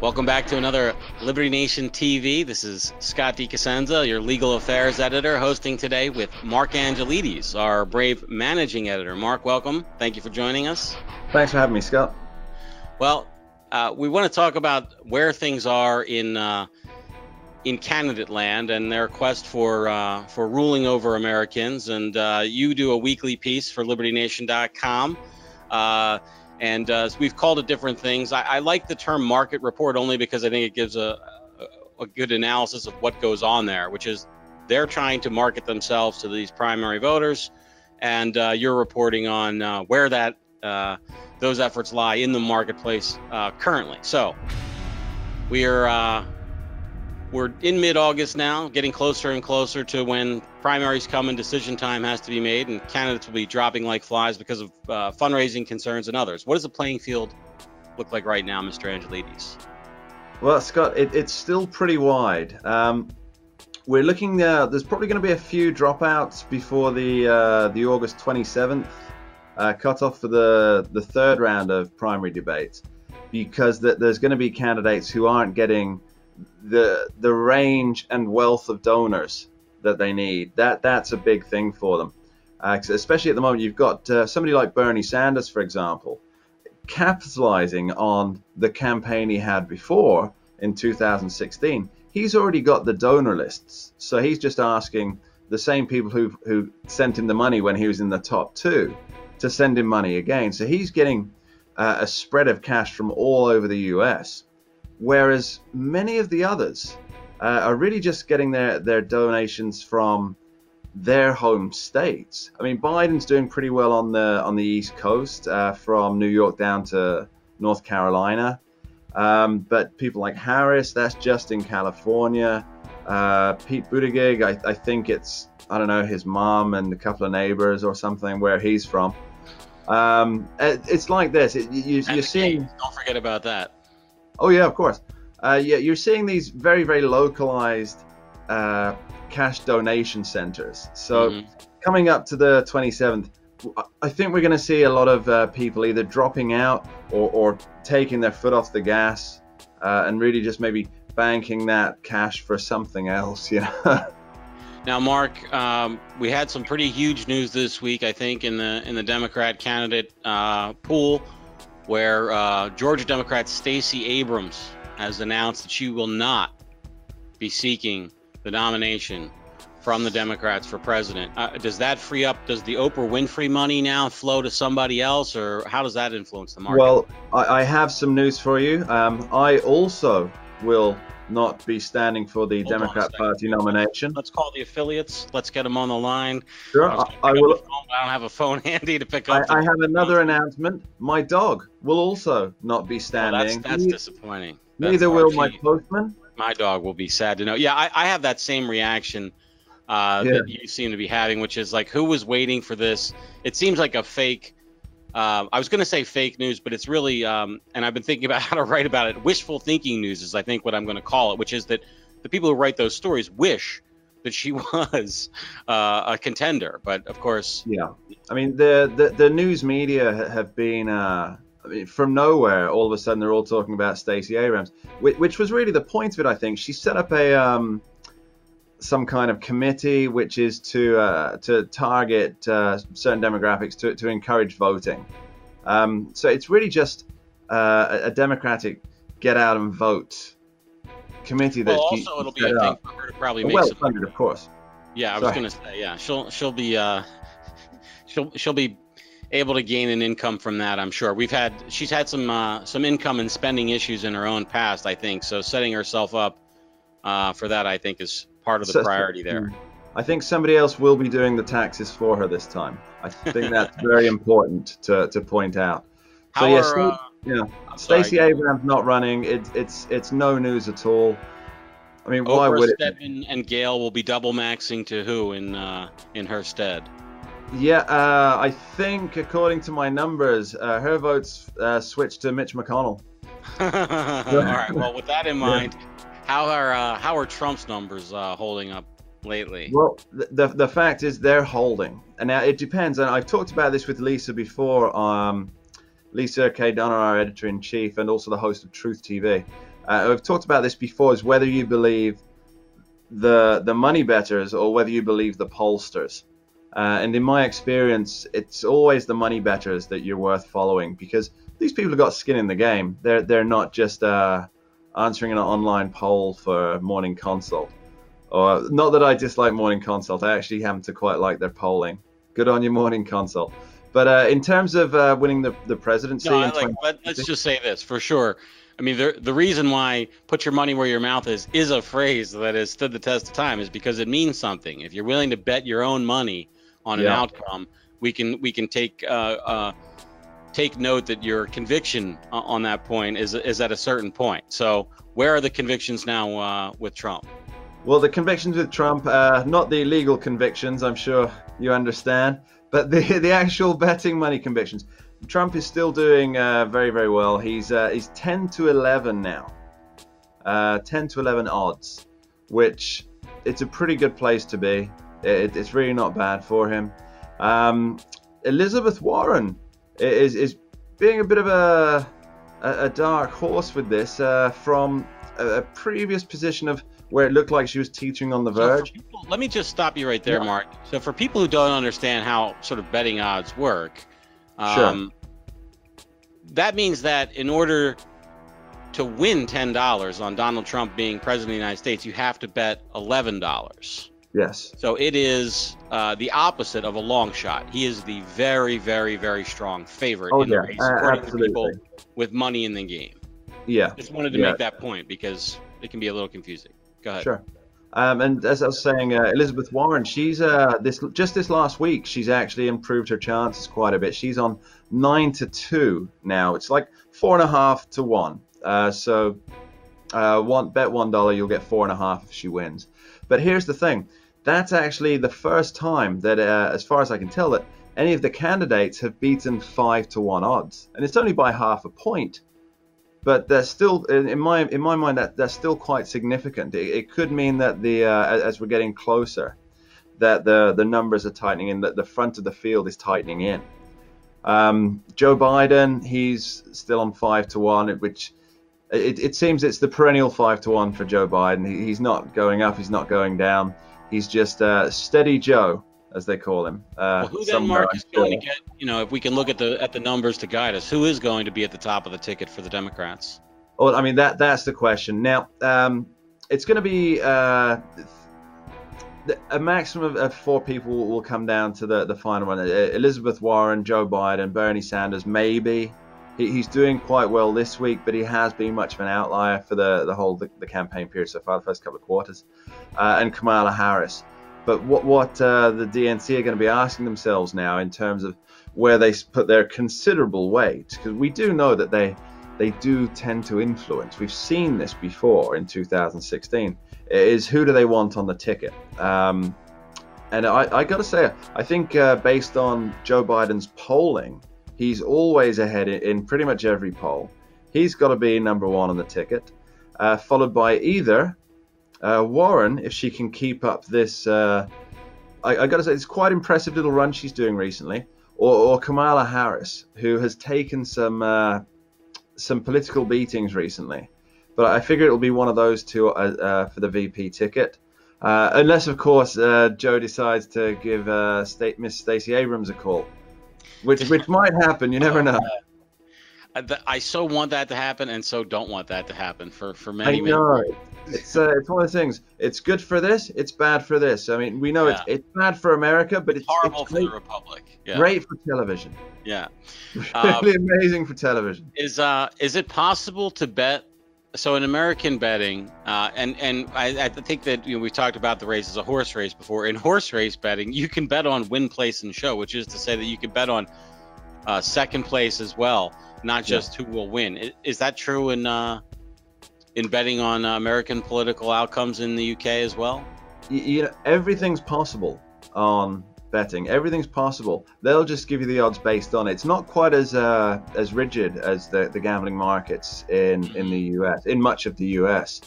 Welcome back to another Liberty Nation TV. This is Scott D. Cosenza, your legal affairs editor, hosting today with Mark Angelides, our brave managing editor. Mark, welcome. Thank you for joining us. Thanks for having me, Scott. Well, we want to talk about where things are in candidate land and their quest for ruling over Americans. And you do a weekly piece for LibertyNation.com. And we've called it different things. I like the term market report only because I think it gives a good analysis of what goes on there, which is they're trying to market themselves to these primary voters, and you're reporting on where those efforts lie in the marketplace currently. So we're in mid-August now, getting closer and closer to when primaries come and decision time has to be made, and candidates will be dropping like flies because of fundraising concerns and others. What does the playing field look like right now, Mr. Angelides? Well, Scott, it's still pretty wide. We're looking. There's probably going to be a few dropouts before the August 27th cutoff for the third round of primary debates, because there's going to be candidates who aren't getting the range and wealth of donors that they need. That's a big thing for them, especially at the moment. You've got somebody like Bernie Sanders, for example, capitalizing on the campaign he had before in 2016. He's already got the donor lists, so he's just asking the same people who sent him the money when he was in the top two to send him money again. So he's getting a spread of cash from all over the US. Whereas many of the others are really just getting their donations from their home states. I mean, Biden's doing pretty well on the East Coast, from New York down to North Carolina. But people like Harris, that's just in California. Pete Buttigieg, I think it's, I don't know, his mom and a couple of neighbors or something where he's from. It's like this. You're seeing. Don't forget about that. Oh yeah, of course. You're seeing these very, very localized cash donation centers. So coming up to the 27th, I think we're going to see a lot of people either dropping out or taking their foot off the gas and really just maybe banking that cash for something else. Now, Mark, we had some pretty huge news this week, I think, in the Democrat candidate pool, where Georgia Democrat Stacey Abrams has announced that she will not be seeking the nomination from the Democrats for president. Does that free up, does the Oprah Winfrey money now flow to somebody else, or how does that influence the market? Well, I have some news for you. I also will not be standing for the Democrat Party nomination. Let's call the affiliates. Let's get them on the line. Sure, I will. I don't have a phone handy to pick up. I have another announcement. My dog will also not be standing. That's disappointing. Neither will my postman. My dog will be sad to know. Yeah, I have that same reaction that you seem to be having, which is like, who was waiting for this? It seems like a fake. I was going to say fake news, but it's really, and I've been thinking about how to write about it. Wishful thinking news is, I think, what I'm going to call it, which is that the people who write those stories wish that she was a contender. But of course, yeah. I mean, the news media have been, from nowhere, all of a sudden they're all talking about Stacey Abrams, which was really the point of it. I think she set up some kind of committee, which is to target certain demographics to encourage voting. So it's really just a Democratic get out and vote committee that it'll be a thing for her to probably make well funded, of course. Yeah, I was going to say, yeah, she'll be able to gain an income from that, I'm sure. She's had some income and spending issues in her own past, I think. So setting herself up for that, I think, is part of the priority there. I think somebody else will be doing the taxes for her this time. I think that's very important to point out. Stacey Abrams not running. It's no news at all. I mean, why would it? Stedman and Gail will be double maxing to who in her stead? Yeah, I think according to my numbers, her votes switched to Mitch McConnell. All right. Well, with that in mind. How are Trump's numbers holding up lately? Well, the fact is they're holding, and now it depends. And I've talked about this with Lisa before. Lisa K. Dunner, our editor-in-chief, and also the host of Truth TV. We've talked about this before, is whether you believe the money bettors or whether you believe the pollsters. And in my experience, it's always the money bettors that you're worth following, because these people have got skin in the game. They're not just answering an online poll for Morning Consult. Or not that I dislike Morning Consult. I actually happen to quite like their polling. Good on you, Morning Consult. But in terms of winning the presidency, let's just say this for sure. I mean, the reason why "put your money where your mouth is a phrase that has stood the test of time is because it means something. If you're willing to bet your own money on an outcome, we can take note that your conviction on that point is at a certain point. So where are the convictions now with Trump? Well, the convictions with Trump, not the legal convictions, I'm sure you understand, but the actual betting money convictions. Trump is still doing very, very well. He's 10 to 11 now. 10 to 11 odds, which it's a pretty good place to be. It's really not bad for him. Elizabeth Warren is being a bit of a dark horse with this from a previous position of where it looked like she was teetering on the verge. So let me just stop you right there, Mark. So for people who don't understand how sort of betting odds work, that means that in order to win $10 on Donald Trump being president of the United States, you have to bet $11. Yes. So it is the opposite of a long shot. He is the very, very, very strong favorite in the race, according to people with money in the game. Yeah. Just wanted to make that point because it can be a little confusing. Go ahead. Sure. And as I was saying, Elizabeth Warren, she's this last week, she's actually improved her chances quite a bit. She's on 9 to 2 now. It's like 4.5 to 1. So bet $1, you'll get 4.5 if she wins. But here's the thing: that's actually the first time that, as far as I can tell, that any of the candidates have beaten 5 to 1 odds, and it's only by half a point. But that's still, in my mind, that's still quite significant. It could mean that as we're getting closer, that the numbers are tightening in, that the front of the field is tightening in. Joe Biden, he's still on 5 to 1, which it seems it's the perennial 5 to 1 for Joe Biden. He's not going up, he's not going down. He's just steady Joe, as they call him. Who then, Mark, is going to get, if we can look at the numbers to guide us, who is going to be at the top of the ticket for the Democrats? Well, I mean, that's the question. Now, it's going to be a maximum of 4 people will come down to the final one. Elizabeth Warren, Joe Biden, Bernie Sanders, maybe. He's doing quite well this week, but he has been much of an outlier for the campaign period so far, the first couple of quarters. And Kamala Harris. But what the DNC are going to be asking themselves now in terms of where they put their considerable weight, because we do know that they do tend to influence. We've seen this before in 2016, is who do they want on the ticket? And I got to say, I think based on Joe Biden's polling, he's always ahead in pretty much every poll. He's got to be number 1 on the ticket, followed by either Warren, if she can keep up this, I got to say, it's quite impressive little run she's doing recently, or Kamala Harris, who has taken some political beatings recently. But I figure it'll be one of those two for the VP ticket, unless, of course, Joe decides to give Miss Stacey Abrams a call, which might happen. You never know. I so want that to happen, and so don't want that to happen for many. I know. It's one of those things. It's good for this. It's bad for this. I mean, we know it's bad for America, but it's horrible for the Republic. Yeah. Great for television. Yeah. Really amazing for television. Is it possible to bet? So in American betting, and I think that we talked about the race as a horse race before. In horse race betting, you can bet on win, place, and show, which is to say that you can bet on second place as well, not just who will win. Is that true in betting on American political outcomes in the UK as well? Everything's possible on betting. Everything's possible. They'll just give you the odds based on it. It's not quite as rigid as the gambling markets in the US, in much of the US.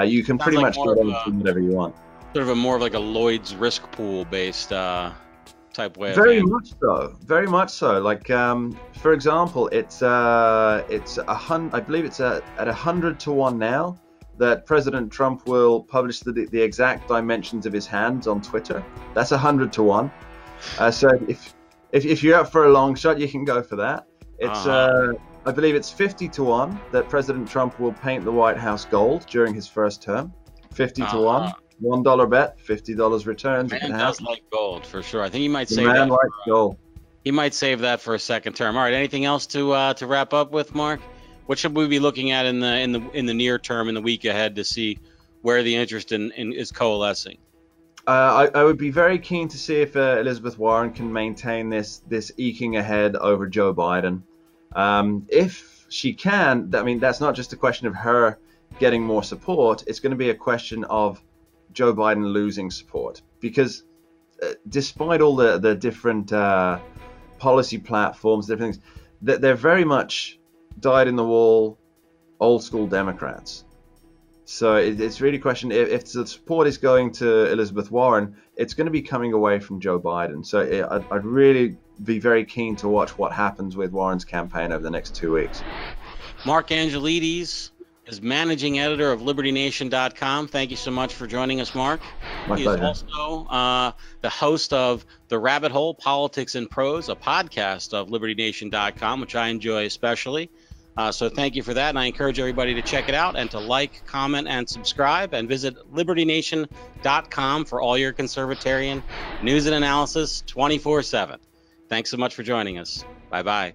You can pretty much bet on whatever you want. Sort of more of like a Lloyd's risk pool based type way. Very much so. Very much so. Like, for example, I believe it's at 100 to 1 now that President Trump will publish the exact dimensions of his hands on Twitter. That's 100 to 1. So if you're up for a long shot, you can go for that. It's I believe it's 50 to 1 that President Trump will paint the White House gold during his first term. 50 to 1. $1 bet, $50 returns. Man does like gold for sure. I think he might The save man that. likes gold. He might save that for a second term. All right. Anything else to wrap up with, Mark? What should we be looking at in the near term, in the week ahead, to see where the interest in is coalescing? I would be very keen to see if Elizabeth Warren can maintain this eking ahead over Joe Biden. If she can, I mean, that's not just a question of her getting more support. It's going to be a question of Joe Biden losing support, because despite all the different policy platforms, different things, they're very much dyed-in-the-wool, old-school Democrats. So it's really a question, if the support is going to Elizabeth Warren, it's going to be coming away from Joe Biden. So I'd really be very keen to watch what happens with Warren's campaign over the next 2 weeks. Mark Angelides is managing editor of LibertyNation.com. Thank you so much for joining us, Mark. My pleasure. He's also the host of The Rabbit Hole, Politics and Prose, a podcast of LibertyNation.com, which I enjoy especially. So thank you for that, and I encourage everybody to check it out and to like, comment, and subscribe, and visit LibertyNation.com for all your conservatarian news and analysis 24/7. Thanks so much for joining us. Bye-bye.